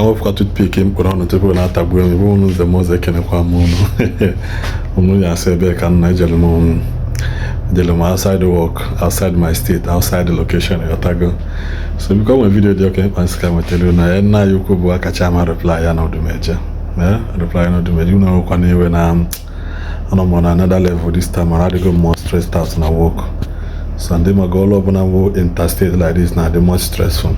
work for toothpick him put on the table na tabu mi bo no the most can kwa mo no. Onu ya say be kan na jelo outside the work, outside my state, outside the location of Otago. So because my video there okay, I tell you na you ko bu Akachaam reply ya na Odumeje. Reply na Odumeje you know kwa ni when I'm on another level this time I had to go more stressed out na work. So and then my go up na wo interstate like this now the more stressful.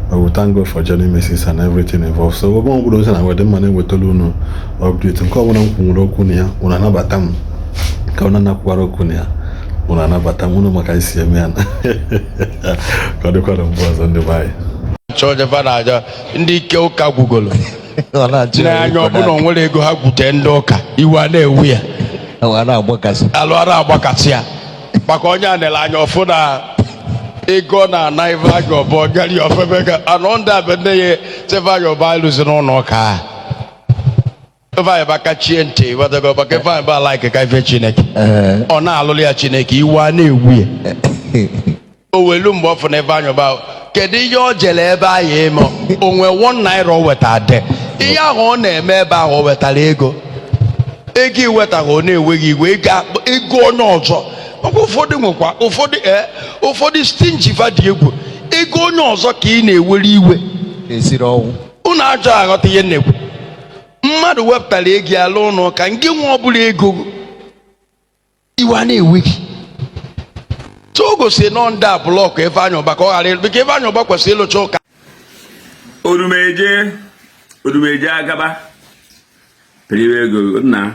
But we thank God for journey misses and everything involved. So we won't go down and money we tell you no update. Nko wana kumuro kunia, una na batam. Ka una na kwaro kunia, una na batam. Una makaisi ya miana. Kwa de kwa mboza ndi bai. Choje fanaja ndi ke uka Google. Na anyo buno nwere ego ha gwute ndoka. Iwa na ewia. Wana agbakasi. Alwara agbakasi ya. Maka onye anela anya ofu na ego na Ifeanyi Ubah gari ofebega anonda beneye Ifeanyi Ubah iluzi n'ụlọ ka Ifeanyi Ubah kachie ntị wadago baka Ifeanyi Ubah like ka ife Chineke ọ na-alụlụ ya Chineke iwe na-ewu ya o welu mgbe ọfụ na Ifeanyi Ubah kedu ihe o jere ebe ahụ eme onwe 1 naira o weta de ihe ahụ ọ na-eme ebe ahụ o wetara ego iwetaghị ọ na-enweghị iwe ego onye ọzọ ụfọdụ nwekwa ụfọdụ stingy dị egwu ego onye ọzọ ka ị na-ewere iwe esiri ọnwụ unu ajọ aghọta ihe nnekwu mmadụ wepụtara ego ya lụọ ụlọ ka nke nwe ọbụla ego iwe na-ewe gị so o gosi nọ ndị a blọkụ Ifeanyi Ubah ka ọ ghara ịlụ bika Ifeanyi Ubah kwesịrị ịlụcha ụka Odumeje agaba pere ego nna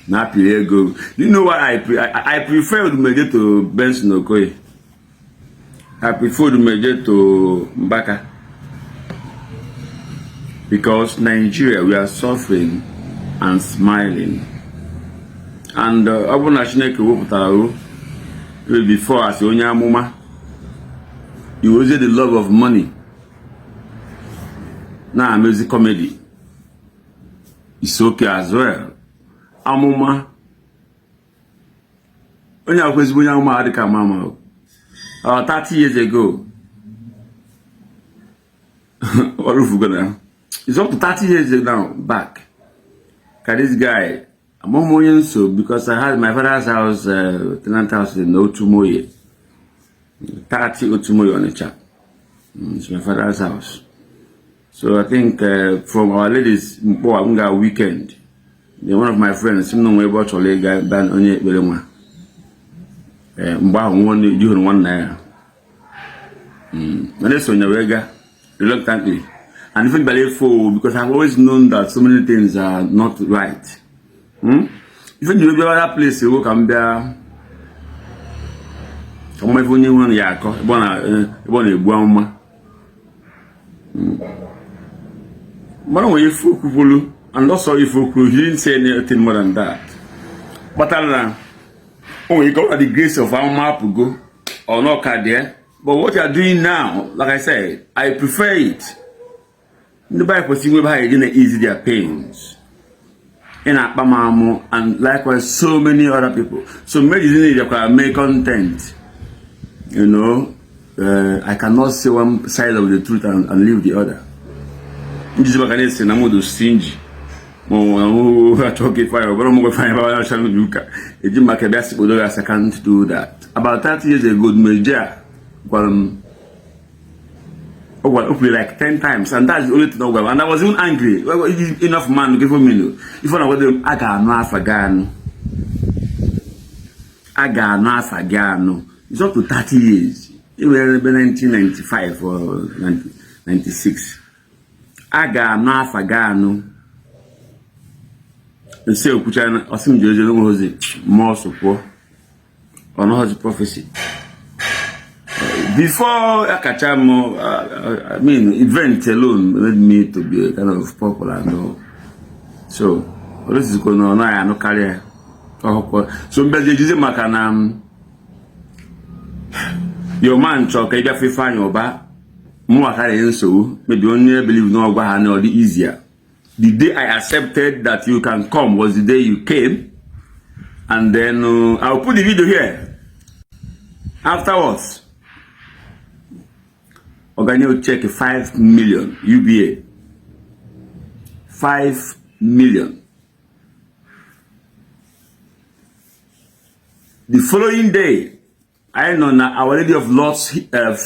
na ego. You know what I prefer Odumeje to Benson Okoye. I prefer Odumeje to Mbaka. Because Nigeria, we are suffering and smiling. And Abuna Chineke woputara before as onye amuma. You was the love of money. Now music comedy. It's okay as well. Amuma onye akwezi onye amuma adika mama 30 years ago it's up to 30 years now back. Cause this guy I'm so because I had my father's house tenant house in Odumeje 30 Odumeje on the chat. It's my father's house. So I think from our ladies weekend one of my friends, no way about to guy ban onye belema. Mba one you one naira. When it's on your wega, reluctantly. And even believe for because I've always known that so many things are not right. Even you go other place you come there. Come my phone one yako, bona ebuama. But when you fool and also if you didn't say anything more than that. But when you got the grace of our map to go or not there. But what you are doing now, like I said, I prefer it. The Bible says we didn't ease their pains. In Akpamamo and likewise so many other people. So maybe you can make content. You know, I cannot say one side of the truth and leave the other. This is what I say. I'm stingy. I can't do that. About 30 years ago, Major, like 10 times, and that's the only thing I got. And I was even angry. Enough man to give me. If I was I got no Afagano. It's up to 30 years. It was 1995 or 1996. I got no Afagano. And say, Kuchana, or some Jojo was more support or not the prophecy. Before Akachaam, I mean, event alone led me to be a kind of popular. No. So, this is going on. I no career. So, but the Jose Makanam, your man, Chok, I got Ifeanyi Ubah, more career, so maybe only believe no Ubah no the easier. The day I accepted that you can come was the day you came, and then I'll put the video here. Afterwards, Organize check 5 million UBA. 5 million. The following day, I know now Our Lady of Lords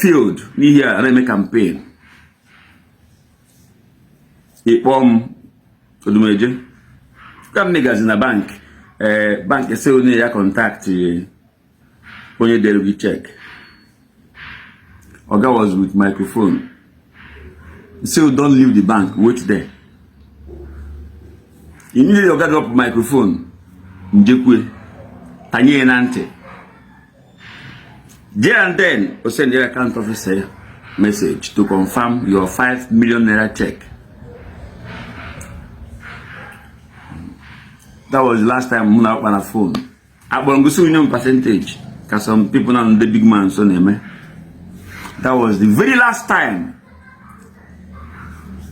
field me here and I make campaign. He Odumeje. Come niggas in a bank. Bank say only ya contact only there we check. Oga was with microphone. He say don't leave the bank, wait there. Immediately Oga drop microphone. Njekwe. Tanye nante. There and then, we send the account officer message to confirm your 5 million naira check. That was the last time I opened a phone. I want to know percentage, because some people know the big man so name. That was the very last time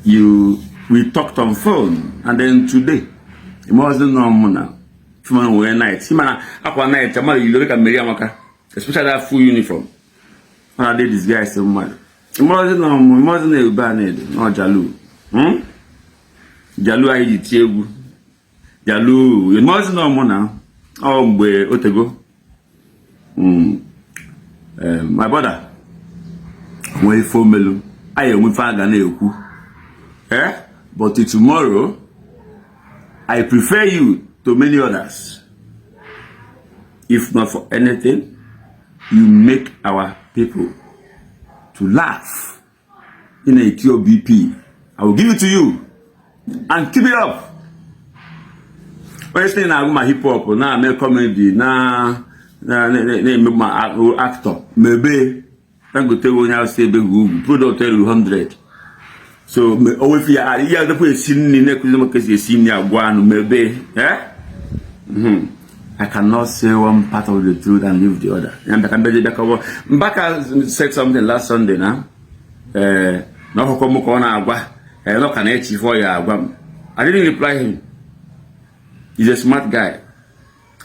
we talked on phone, and then today it wasn't normal now. Tomorrow wear night. See man, aqua night. Tomorrow you look at Meriamaka, especially that full uniform. When I did this guy so much. It wasn't normal. It wasn't a bad no Jalu. Jalu I did table. Jalu. It wasn't normal now. Oh, boy, Otego. My brother. Way for Melu. I am with Fagane. But tomorrow, I prefer you to many others. If not for anything, you make our people to laugh in a QBP. I will give it to you and keep it up. First thing I my hip hop, now make comedy, now my actor. Maybe I go tell you now say the product 100. So if you are here to put scene in the scene maybe I cannot say one part of the truth and leave the other. And I can bet Mbaka said something last Sunday now. No come agwa. No can for you. I didn't reply him. He's a smart guy.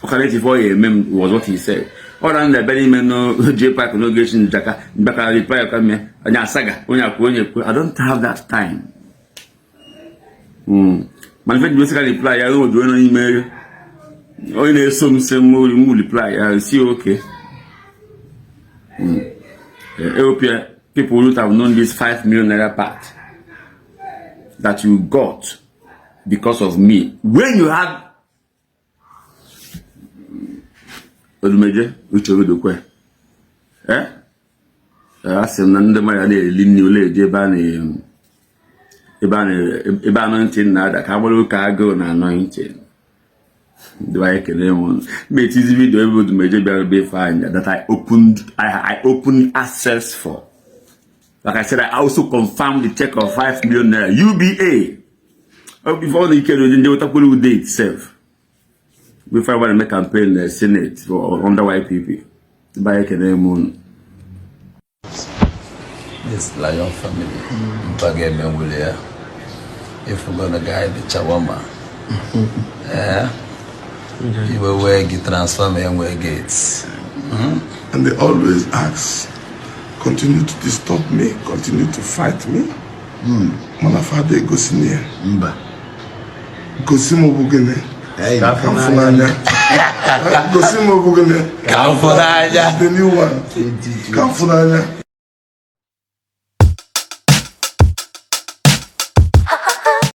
Okay, for him was what he said. Or on the Benjamin no J Park no Gation Jaka Baka reply come and saga. I don't have that time. Manifest basically reply, I don't do any email. Only some more reply. I'll see okay. European people would have known this 5 million naira part that you got because of me. When you had Odumeje, which you do kwe. I said, Nanda Maya, Linule, Jebani, anointing, that Kabulu cargo and anointing. Do I can anyone? But this video able to major be fine that I opened access for. Like I said, I also confirmed the check of 5 million naira UBA. Before the can do what date itself. Before I want to make campaign the Senate or under YPP. By Kenemun. This Lion family. If we're gonna guide the Chawama, you will wear get transform and wear gates. And they always ask, continue to disturb me, continue to fight me. Manafade Gosinia. Gosimo Bugene. Kamfunanya. Gosimo Bugene. Kamfunanya. The new one. Kamfunanya.